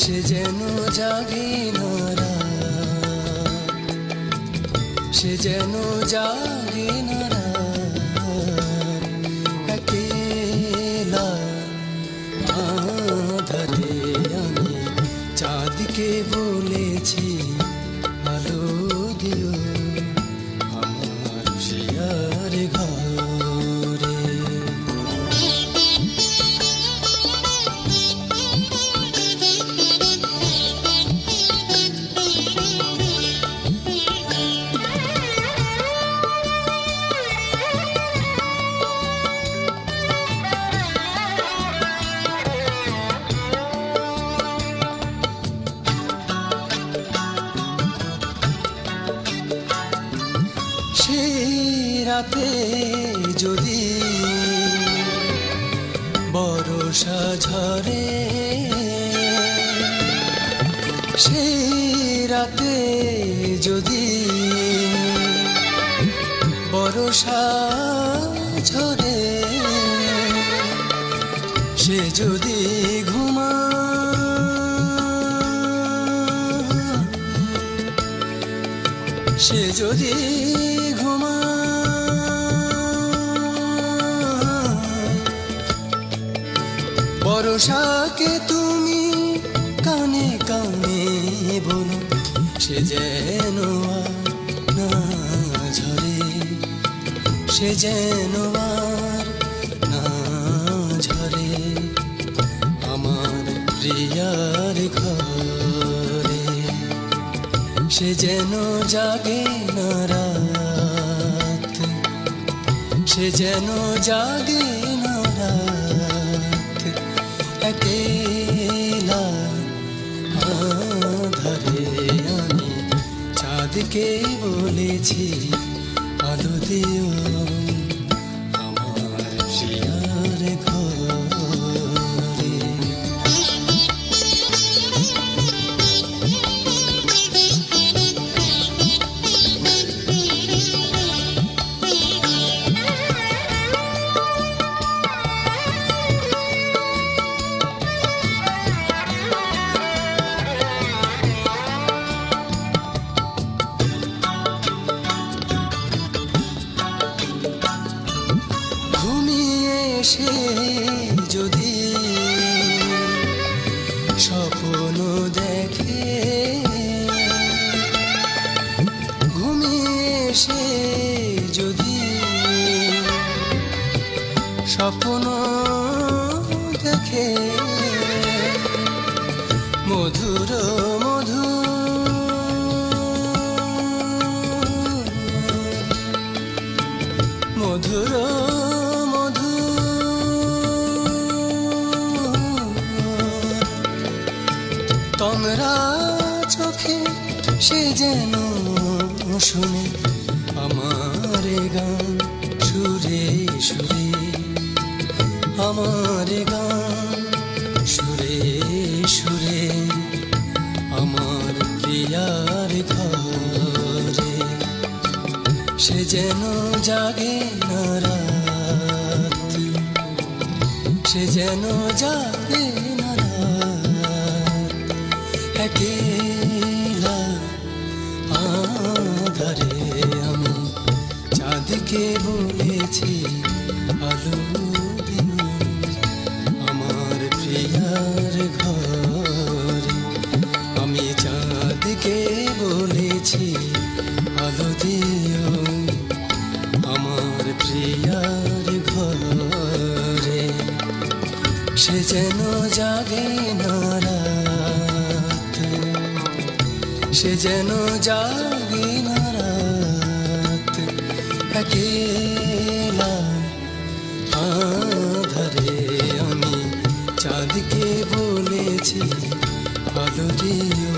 সে যেন জাগে না রাত, সে যেন জাগে না রাত, একেলা আঁধারে আমি চাঁদকে বলেছি আলো দিও আমার শিয়ার ঘরে। রাতে যদি বর্ষা ঝরে, সেই রাতে যদি বর্ষা ঝরে, সে যদি সে যদি বর্ষাকে তুমি কানে কানে বলো, সে যেন না ঝরে, সে যেন আর না ঝরে আমার প্রিয়ার ঘরে। সে যেন জাগে না রাত, সে যেন জাগে না রাত, একেলা আঁধারে আমি চাঁদকে বলেছি আলো দিও আমার প্রিয়ার ঘরে। সে যদি স্বপ্ন দেখে, ঘুমিয়ে সে যদি স্বপ্ন দেখে, মধুর মধুর তোমরা চোখে সে যেন শুনে আমার গান সুরে সুরে, আমার গান সুরে সুরে আমার প্রিয়ার ঘরে। সে যেন জাগে না রাত, সে যেন জাগে না রাত, একেলা আঁধারে আমি চাঁদকে বলেছি আলো দিও আমার প্রিয়ার ঘরে। আমি চাঁদকে বলেছি আলো দিও আমার প্রিয়ার ঘরে। সে যেন জাগে না রাত, সে যেন জাগে না রাত, একেলা আঁধারে আমি চাঁদকে বলেছি আলো দিও